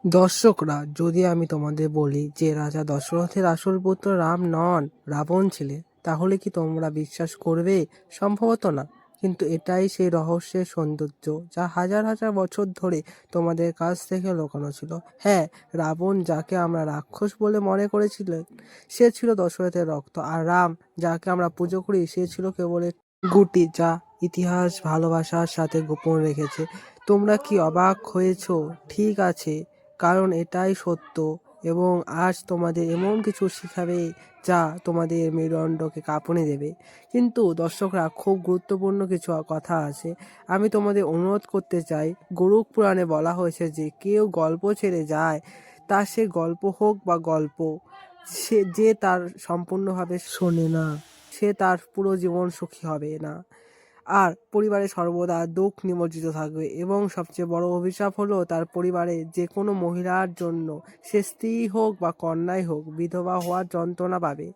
দর্শকরা, যদি আমি তোমাদের বলি যে রাজা দশরথের আসল পুত্র রাম নন, রাবণ ছিলেন, তাহলে কি তোমরা বিশ্বাস করবে? সম্ভবত না। কিন্তু এটাই সেই রহস্যের সৌন্দর্য, যা হাজার হাজার বছর ধরে তোমাদের কাছ থেকে লুকানো ছিল। হ্যাঁ, রাবণ, যাকে আমরা রাক্ষস বলে মনে করেছিলেন, সে ছিল দশরথের রক্ত। আর রাম, যাকে আমরা পুজো করি, সে ছিল কেবল এক গুটি, যা ইতিহাস ভালোবাসার সাথে গোপন রেখেছে। তোমরা কি অবাক হয়েছো? ঠিক আছে, কারণ এটাই সত্য। এবং আজ তোমাদের এমন কিছু শিখাবে যা তোমাদের মেরুদণ্ডকে কাঁপুনি দেবে। কিন্তু দর্শকরা, খুব গুরুত্বপূর্ণ কিছু কথা আছে। আমি তোমাদের অনুরোধ করতে চাই। গরুড় পুরাণে বলা হয়েছে যে কেউ গল্প ছেড়ে যায়, তা সে গল্প হোক বা গল্প, যে তার সম্পূর্ণভাবে শোনে না, সে তার পুরো জীবন সুখী হবে না, আর পরিবারে সর্বদা দুঃখ নিমজ্জিত থাকবে। এবং সবচেয়ে বড় অভিশাপ হলো তার পরিবারে যে কোনো মহিলার জন্য, সে স্ত্রী হোক বা কন্যাই হোক, বিধবা হওয়ার যন্ত্রণা পাবে।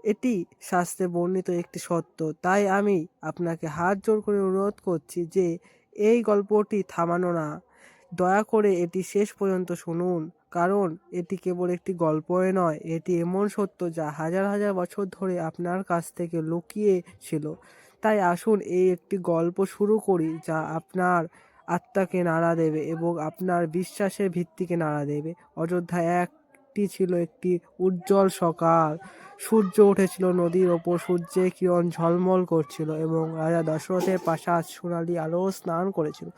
এটি শাস্ত্রে বর্ণিত একটি সত্য। তাই আমি আপনাকে হাত জোড় করে অনুরোধ করছি যে এই গল্পটি থামানো না, দয়া করে এটি শেষ পর্যন্ত শুনুন। কারণ এটি কেবল একটি গল্পই নয়, এটি এমন সত্য যা হাজার হাজার বছর ধরে আপনার কাছ থেকে লুকিয়ে ছিল। তাই আসুন এই একটি গল্প শুরু করি যা আপনার আত্মাকে নাড়া দেবে এবং আপনার বিশ্বাসের ভিত্তিকে নাড়া দেবে। অযোধ্যায় একটি ছিল একটি উজ্জ্বল সকাল। সূর্য উঠেছিল নদীর ওপর, সূর্যের কিরণ ঝলমল করছিল এবং রাজা দশরথের প্রাসাদ সোনালি আলো স্নান করেছিল।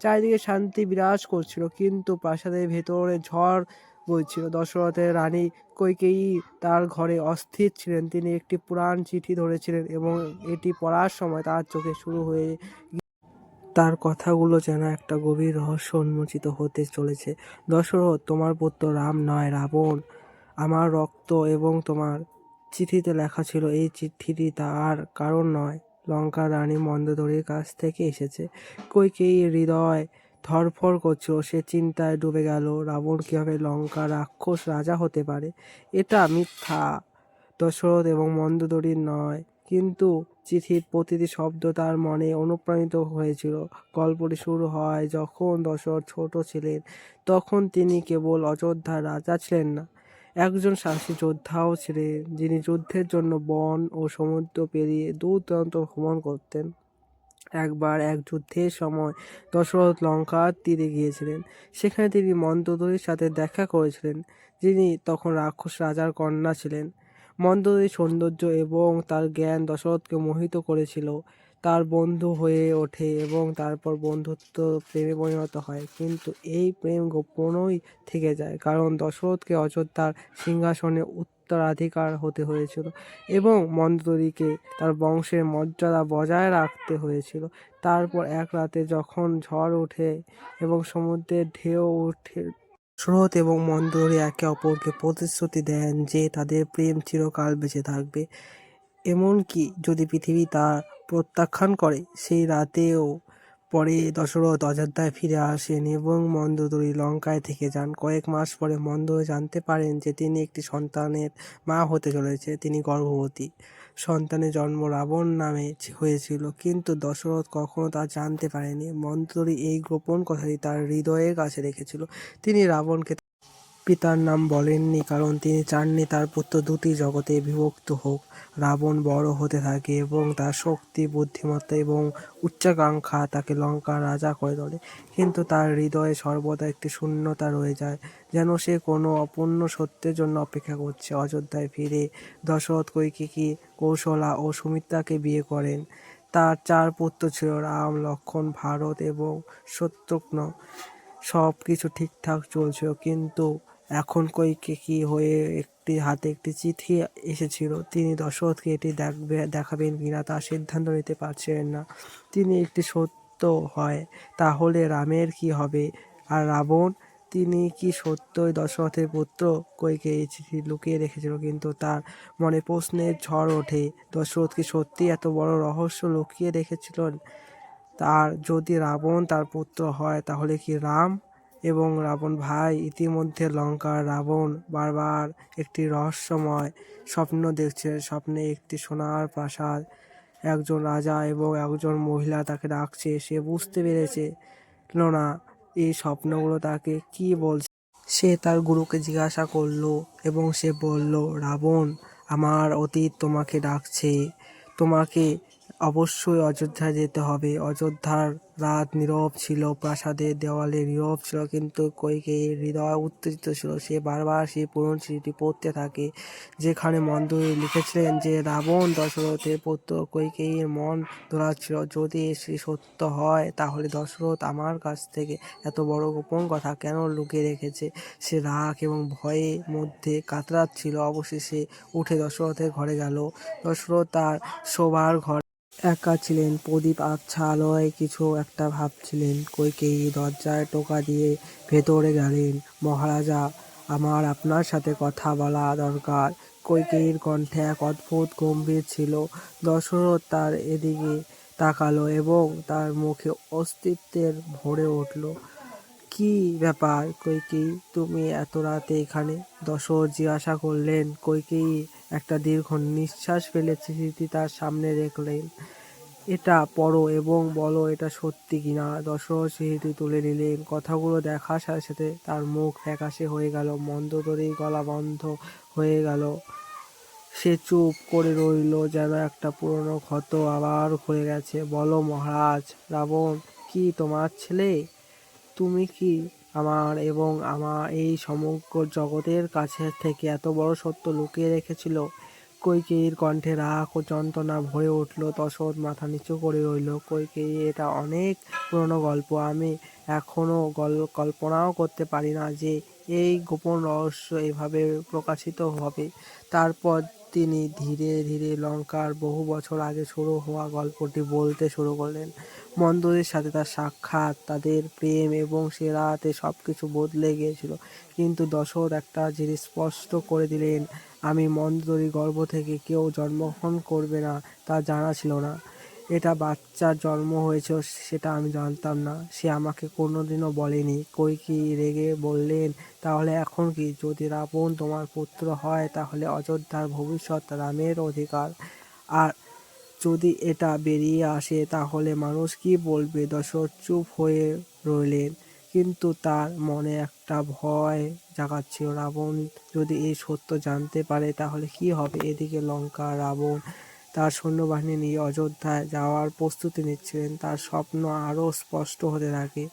চারিদিকে শান্তি বিরাজ করছিল, কিন্তু প্রাসাদের ভেতরে ঝড় বইছিল। দশরথের রানী কইকেয়ী তার ঘরে অস্থির ছিলেন। তিনি একটি পুরাণ চিঠি ধরেছিলেন এবং এটি পড়ার সময় তার চোখে শুরু হয়ে তার কথাগুলো যেন একটা গভীর রহস্য উন্মোচিত হতে চলেছে। দশরথ, তোমার পুত্র রাম নয়, রাবণ আমার রক্ত। এবং তোমার চিঠিতে লেখা ছিল, এই চিঠিটি তার কারণ নয়, লঙ্কার রানী মন্দোদরীর কাছ থেকে এসেছে। কইকেয়ীর হৃদয় ধড়ফড় করছিল। সে চিন্তায় ডুবে গেল। রাবণ কিভাবে লঙ্কার রাক্ষস রাজা হতে পারে? এটা মিথ্যা। দশরথ এবং মন্দোদরীর নয়। কিন্তু চিঠির প্রতিটি শব্দ তার মনে অনুপ্রাণিত হয়েছিল। গল্পটি শুরু হয় যখন দশরথ ছোট ছিলেন। তখন তিনি কেবল অযোধ্যার রাজা ছিলেন না, একজন সাহসী যোদ্ধাও ছিলেন, যিনি যুদ্ধের জন্য বন ও সমুদ্র পেরিয়ে দূর দূরান্ত ভ্রমণ করতেন। একবার এক যুদ্ধের সময় দশরথ লঙ্কার তীরে গিয়েছিলেন। সেখানে তিনি মন্দোদরীর সাথে দেখা করেছিলেন, যিনি তখন রাক্ষস রাজার কন্যা ছিলেন। মন্দোদরীর সৌন্দর্য এবং তার জ্ঞান দশরথকে মোহিত করেছিল। তার বন্ধু হয়ে ওঠে এবং তারপর বন্ধুত্ব প্রেমে পরিণত হয়। কিন্তু এই প্রেম গোপনই থেকে যায়, কারণ দশরথকে অযোধ্যার সিংহাসনে উত্তরাধিকার হতে হয়েছিল এবং মন্দোদরীকে তার বংশের মর্যাদা বজায় রাখতে হয়েছিল। তারপর এক রাতে যখন ঝড় ওঠে এবং সমুদ্রের ঢেউ ওঠে, দশরথ এবং মন্দোদরী একে অপরকে প্রতিশ্রুতি দেন যে তাদের প্রেম চিরকাল বেঁচে থাকবে, এমনকি যদি পৃথিবী তা প্রত্যাখ্যান করে। সেই রাতেও পরে দশরথ অযোধ্যায় ফিরে আসেন এবং মন্দোদরী লঙ্কায় থেকে যান। কয়েক মাস পরে মন্দোদরী জানতে পারেন যে তিনি একটি সন্তানের মা হতে চলেছে। তিনি গর্ভবতী। সন্তানের জন্ম রাবণ নামে হয়েছিল, কিন্তু দশরথ কখনো তা জানতে পারেনি। মন্দোদরী এই গোপন কথাটি তার হৃদয়ের কাছে রেখেছিল। তিনি রাবণকে পিতার নাম বলেননি, কারণ তিনি চাননি তার পুত্র দুটি জগতে বিভক্ত হোক। রাবণ বড় হতে থাকে এবং তার শক্তি, বুদ্ধিমত্তা এবং উচ্চাকাঙ্ক্ষা তাকে লঙ্কার রাজা করে তোলে। কিন্তু তার হৃদয়ে সর্বদা একটি শূন্যতা রয়ে যায়, যেন সে কোনো অপূর্ণ সত্যের জন্য অপেক্ষা করছে। অযোধ্যায় ফিরে দশরথ কইকেয়ী, কৌশলা ও সুমিত্রাকে বিয়ে করেন। তার 4 পুত্র ছিল, রাম, লক্ষ্মণ, ভরত এবং শত্রুঘ্ন। সব কিছু ঠিকঠাক চলছিল, কিন্তু এখন কইকেয়ী হয়ে হাতে একটি চিঠি এসেছিল। তিনি দশরথকে এটি দেখাবেন কিনা তা সিদ্ধান্ত নিতে পারছিলেন না। তিনি একটি সত্য হয়, তাহলে রামের কি হবে? আর রাবণ, তিনি কি সত্যই দশরথের পুত্র? কইকেয়ী চিঠি লুকিয়ে রেখেছিল, কিন্তু তার মনে প্রশ্নের ঝড় ওঠে। দশরথ কি সত্যি এত বড় রহস্য লুকিয়ে রেখেছিলেন? আর যদি রাবণ তার পুত্র হয়, তাহলে কি রাম এবং রাবণ ভাই? ইতিমধ্যে লঙ্কার রাবণ বারবার একটি রহস্যময় স্বপ্ন দেখছে। স্বপ্নে একটি সোনার প্রাসাদ, একজন রাজা এবং একজন মহিলা তাকে ডাকছে। সে বুঝতে পেরেছিল না এই স্বপ্নগুলো তাকে কি বলছে। সে তার গুরুকে জিজ্ঞাসা করল এবং সে বলল, রাবণ, আমার অতীত তোমাকে ডাকছে। তোমাকে অবশ্যই অযোধ্যায় যেতে হবে। অযোধ্যার রাত নীরব ছিল, প্রাসাদের দেওয়ালে নীরব ছিল, কিন্তু কইকেয়ীর হৃদয় উত্তেজিত ছিল। সে বারবার সেই পুরনো চিঠিটি পড়তে থাকে, যেখানে মন্দোদরী লিখেছিলেন যে রাবণ দশরথের পুত্র। কইকেয়ীর মন দোলাচ্ছিল, যদি এসে সত্য হয় তাহলে দশরথ আমার কাছ থেকে এত বড় গোপন কথা কেন লুকিয়ে রেখেছে। সে রাগ এবং ভয়ে মধ্যে কাতরাচ্ছিল। অবশেষে উঠে দশরথের ঘরে গেল। দশরথ তার শোবার ঘরে একা ছিলেন। প্রদীপ আবছা আলোয় কিছু একটা ভাবছিলেন। কইকেয়ী দরজায় টোকা দিয়ে ভেতরে গেলেন। মহারাজা, আমার আপনার সাথে কথা বলা দরকার। কইকেয়ীর কণ্ঠে এক অদ্ভুত গম্ভীর ছিল। দশরথ তার এদিকে তাকালো এবং তার মুখে অস্তিত্বের ভরে উঠল। কি ব্যাপার কইকেয়ী, তুমি এত রাতে এখানে? দশরথ জিজ্ঞাসা করলেন। কইকেয়ী একটা দীর্ঘ নিঃশ্বাস ফেলে চিঠিটি তার সামনে রাখলেন। এটা পড়ো এবং বলো এটা সত্যি কিনা। দশরথ চিঠিটি তুলে নিলেন। কথাগুলো দেখার সাথে সাথে তার মুখ ফ্যাকাশে হয়ে গেল। মন্দোদরীর গলা বন্ধ হয়ে গেল। সে চুপ করে রইল, যেন একটা পুরনো ক্ষত আবার খুলে গেছে। বলো মহারাজ, রাবণ কি তোমার ছেলে? তুমি কি আমার এবং আমার এই সমগ্র জগতের কাছে থেকে এত বড় সত্য লুকিয়ে রেখেছিল? কইকেয়ীর কণ্ঠে রাগ ও যন্ত্রণা ভরে উঠল। দশরথ মাথা নিচু করে রইল। কইকেয়ী, এটা অনেক পুরনো গল্প। আমি এখনো কল্পনাও করতে পারি না যে এই গোপন রহস্য এভাবে প্রকাশিত হবে। তারপর তিনি ধীরে ধীরে লঙ্কার বহু বছর আগে শুরু হওয়া গল্পটি বলতে শুরু করলেন। মন্দোদরীর সাথে তার সাক্ষাৎ, তাদের প্রেম এবং সে রাতে সবকিছু বদলে গিয়েছিল। কিন্তু দশরথ একটা জিনিস স্পষ্ট করে দিলেন, আমি মন্দোদরীর গর্ভ থেকে কেউ জন্মগ্রহণ করবে না তা জানা ছিল না। এটা বাচ্চার জন্ম হয়েছে সেটা আমি জানতাম না। সে আমাকে কোনোদিনও বলেনি। কইকেয়ী রেগে বললেন, তাহলে এখন কি? যদি রাবণ তোমার পুত্র হয় তাহলে অযোধ্যার ভবিষ্যৎ রামের অধিকার। আর যদি এটা বেরিয়ে আসে তাহলে মানুষ কি বলবে? দশরথ চুপ হয়ে রইলেন, কিন্তু তার মনে একটা ভয় জাগাচ্ছিল। রাবণ যদি এই সত্য জানতে পারে তাহলে কি হবে? এদিকে লঙ্কা রাবণ তার সৈন্যবাহিনী নিয়ে অযোধ্যায় যাওয়ার প্রস্তুতি নিচ্ছিলেন। তার স্বপ্ন আরও স্পষ্ট হতে থাকে।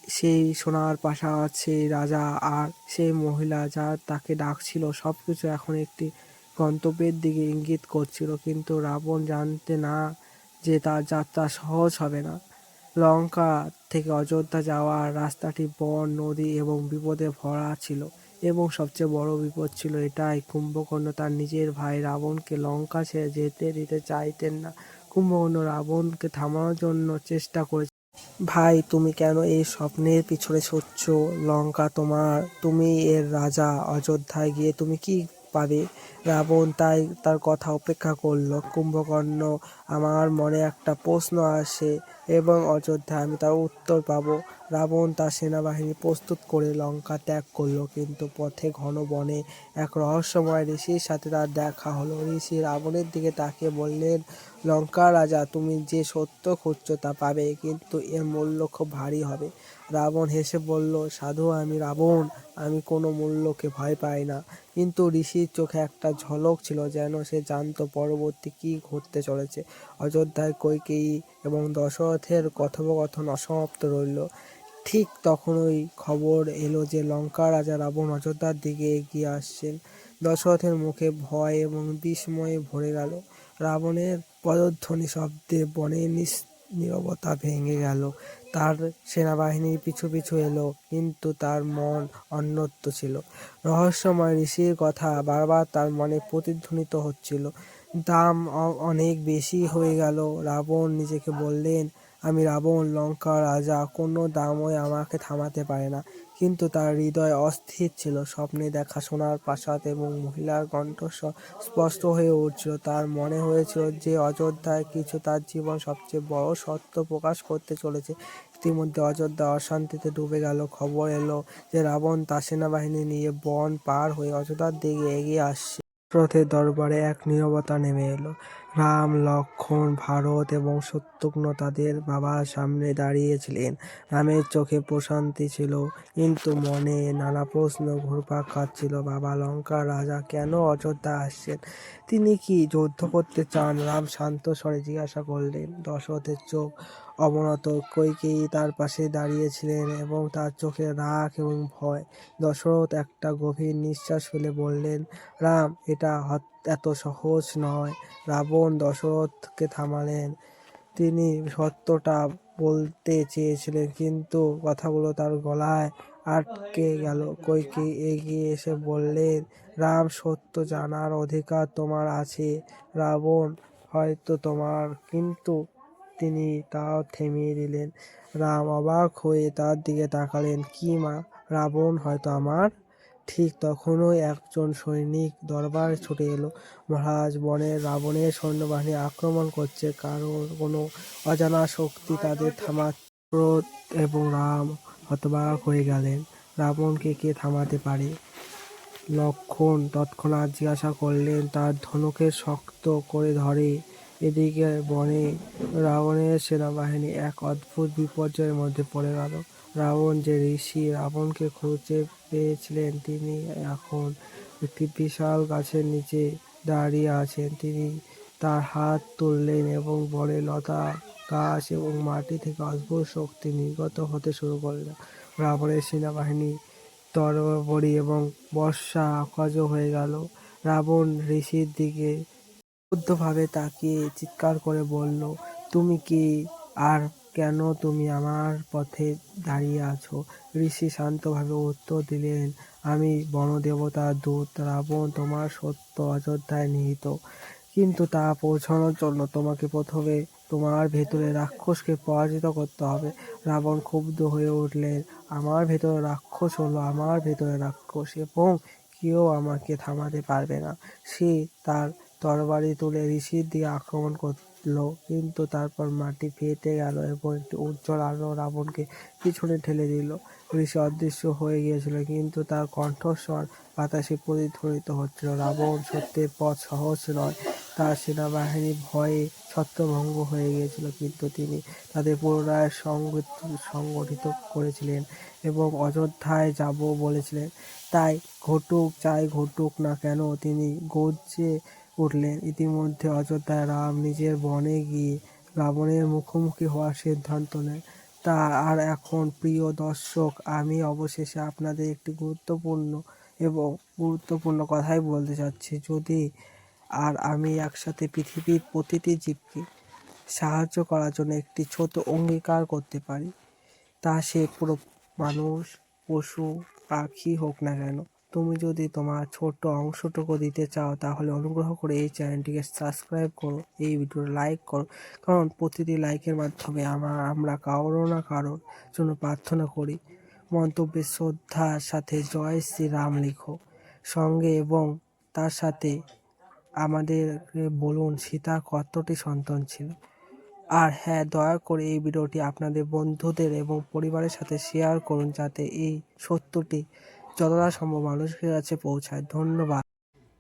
সেই সোনার প্রাসাদ, সেই রাজা আর সেই মহিলা যা তাকে ডাকছিল, সবকিছু এখন একটি গন্তব্যের দিকে ইঙ্গিত করছিল। কিন্তু রাবণ জানতে না যে তার যাত্রা সহজ হবে না। লঙ্কা থেকে অযোধ্যা যাওয়ার রাস্তাটি বন, নদী এবং বিপদে ভরা ছিল। এবং সবচেয়ে বড় বিপদ ছিল এটাই, কুম্ভকর্ণ তার নিজের ভাই রাবণকে লঙ্কা ছেড়ে যেতে দিতে চাইতেন না। কুম্ভকর্ণ রাবণকে থামানোর জন্য চেষ্টা করেছে। ভাই, তুমি কেন এই স্বপ্নের পিছনে ছুটছ? লঙ্কা তোমার, তুমি এর রাজা। অযোধ্যায় গিয়ে তুমি কি পাবে? রাবণ তাই তার কথা উপেক্ষা করল। কুম্ভকর্ণ, আমার মনে একটা প্রশ্ন আসে এবং অযোধ্যায় আমি তার উত্তর পাব। রাবণ তার সেনাবাহিনী প্রস্তুত করে লঙ্কা ত্যাগ করল, কিন্তু পথে ঘন বনে এক রহস্যময় ঋষির সাথে তার দেখা হলো। ঋষি রাবণের দিকে তাকিয়ে বললেন, লঙ্কার রাজা, তুমি যে সত্য খুঁজছো তা পাবে, কিন্তু এর মূল্য খুব ভারী হবে। রাবণ হেসে বলল, সাধু, আমি রাবণ, আমি কোনো মূল্যকে ভয় পাই না। কিন্তু ঋষির চোখে একটা ঝলক ছিল, যেন সে জানতো পরবর্তী কি ঘটতে চলেছে। অযোধ্যায় কইকেয়ী এবং দশরথের কথোপকথন অসমাপ্ত রইল। ঠিক তখনই খবর এলো যে লঙ্কার রাজা রাবণ অযোধ্যার দিকে এগিয়ে আসছেন। দশরথের মুখে ভয় এবং বিস্ময়ে ভরে গেল। রাবণের পদধ্বনি শব্দে বনের নীরবতা ভেঙে গেল। তার সেনাবাহিনী পিছু পিছু এলো, কিন্তু তার মন অন্যত্র ছিল। রহস্যময় ঋষির কথা বারবার তার মনে প্রতিধ্বনিত হচ্ছিল। দাম অনেক বেশি হয়ে গেল। রাবণ নিজেকে বললেন, আমি রাবণ, লঙ্কার রাজা, কোনো দামই আমাকে থামাতে পারে না। কিন্তু তার হৃদয় অস্থির ছিল। স্বপ্নে দেখা সোনার প্রাসাদ এবং মহিলার কণ্ঠস্বর স্পষ্ট হয়ে উঠছিল। তার মনে হয়েছিল যে অযোধ্যায় কিছু তার জীবন সবচেয়ে বড় সত্য প্রকাশ করতে চলেছে। ইতিমধ্যে অযোধ্যা অশান্তিতে ডুবে গেল। খবর এলো যে রাবণ তার সেনাবাহিনী নিয়ে বন পার হয়ে অযোধ্যার দিকে এগিয়ে আসছে। দশরথের দরবারে এক নীরবতা নেমে এলো। রাম, লক্ষ্মণ, ভারত এবং শত্রুঘ্ন তাদের বাবার সামনে দাঁড়িয়েছিলেন। রামের চোখে প্রশান্তি ছিল, কিন্তু মনে নানা প্রশ্ন ঘুরপাক খাচ্ছিল। বাবা লঙ্কার রাজা কেন অযোধ্যা আসছেন? তিনি কি যুদ্ধ করতে চান? রাম শান্ত স্বরে জিজ্ঞাসা করলেন। দশরথের চোখ অবনত। কইকেয়ী তার পাশে দাঁড়িয়েছিলেন এবং তার চোখে রাগ এবং ভয়। দশরথ একটা গভীর নিঃশ্বাস ফেলে বললেন, রাম, এটা এত সহজ নয়। রাবণ দশরথকে থামালেন। তিনি সত্যটা বলতে চেয়েছিলেন, কিন্তু কথাগুলো তার গলায় আটকে গেল। কইকেয়ী এগিয়ে এসে বললেন, রাম, সত্য জানার অধিকার তোমার আছে। রাবণ হয়তো তোমার, কিন্তু তিনি তাও থামিয়ে দিলেন। রাম অবাক হয়ে তার দিকে তাকালেন। কি মা? রাবণ হয়তো আমার? ঠিক তখনই একজন সৈনিক দরবারে ছুটে এলো। মহারাজ, বনের রাবণের সৈন্যবাহিনী আক্রমণ করছে। কোনো অজানা শক্তি তাদের থামাচ্ছে। ক্রোধ এবং রাম হতবাক হয়ে গেলেন। রাবণকে কে থামাতে পারে? লক্ষ্মণ তৎক্ষণাৎ জিজ্ঞাসা করলেন। তার ধনুকে শক্ত করে ধরে। এদিকে বনে রাবণের সেনাবাহিনী এক অদ্ভুত বিপর্যয়ের মধ্যে পড়ে গেল। রাবণ যে ঋষি রাবণকে খুঁজে পেয়েছিলেন, তিনি এখন একটি বিশাল গাছের নিচে দাঁড়িয়ে আছেন। তিনি তার হাত তুললেন এবং বনে লতা, গাছ এবং মাটি থেকে অদ্ভুত শক্তি নির্গত হতে শুরু করল। রাবণের সেনাবাহিনী তরবারি এবং বর্শা অকাজ হয়ে গেল। রাবণ ঋষির দিকে ক্রুদ্ধভাবে তাকিয়ে চিৎকার করে বলল, তুমি কি? আর কেন তুমি আমার পথে দাঁড়িয়ে আছো? ঋষি শান্তভাবে উত্তর দিলেন, আমি বনদেবতার দূত। রাবণ, তোমার সত্য অযোধ্যায় নিহিত, কিন্তু তা পৌঁছানোর জন্য তোমাকে প্রথমে তোমার ভেতরে রাক্ষসকে পরাজিত করতে হবে। রাবণ ক্ষুব্ধ হয়ে উঠলেন, আমার ভেতরে রাক্ষস হলো আমার ভেতরে রাক্ষস, এবং কেউ আমাকে থামাতে পারবে না। সে তার তরবারি তুলে ঋষির দিকে আক্রমণ করলো, কিন্তু তারপর মাটি ফেটে গেল এবং একটি উজ্জ্বল আলো রাবণকে পিছনে ঠেলে দিল। ঋষি অদৃশ্য হয়ে গিয়েছিল, কিন্তু তার কণ্ঠস্বর বাতাসে প্রতিধ্বনিত হচ্ছিল। রাবণ সত্যের পথ সহজ নয়। তার সেনাবাহিনী ভয়ে ছত্রভঙ্গ হয়ে গিয়েছিল, কিন্তু তিনি তাদের পুনরায় সংগঠিত করেছিলেন এবং অযোধ্যায় যাব বলেছিলেন। তাই ঘটুক, যাই ঘটুক না কেন, তিনি গর্জে উঠলেন। ইতিমধ্যে অযোধ্যায় রাম নিজের বনে গিয়ে রাবণের মুখোমুখি হওয়ার সিদ্ধান্ত নেন। আর এখন প্রিয় দর্শক, আমি অবশেষে আপনাদের একটি গুরুত্বপূর্ণ কথাই বলতে চাচ্ছি। যদি আর আমি একসাথে পৃথিবীর প্রতিটি জীবকে সাহায্য করার জন্য একটি ছোট অঙ্গীকার করতে পারি, তা সে পুরো মানুষ, পশু, পাখি হোক না কেন, তুমি যদি তোমার ছোট্ট অংশটুকু দিতে চাও, তাহলে অনুগ্রহ করে এই চ্যানেলটিকে সাবস্ক্রাইব করো, এই ভিডিওটা লাইক করো, কারণ প্রতিটি লাইকের মাধ্যমে আমরা কারো না কারোর জন্য প্রার্থনা করি। মন্তব্যে শ্রদ্ধার সাথে জয় শ্রী রাম লিখো সঙ্গে, এবং তার সাথে আমাদের বলুন সীতার কতটি সন্তান ছিল। আর হ্যাঁ, দয়া করে এই ভিডিওটি আপনাদের বন্ধুদের এবং পরিবারের সাথে শেয়ার করুন, যাতে এই সত্যটি যতটা সম্ভব মানুষের কাছে পৌঁছায়। ধন্যবাদ।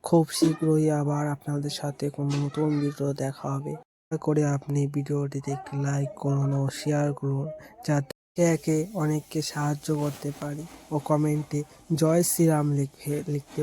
খুব শীঘ্রই আবার আপনাদের সাথে কোনো নতুন ভিডিও দেখা হবে। দয়া করে আপনি ভিডিওটিতে একটি লাইক করুন ও শেয়ার করুন, যাতে একে অনেককে সাহায্য করতে পারি। ও কমেন্টে জয় শ্রীরাম লিখতে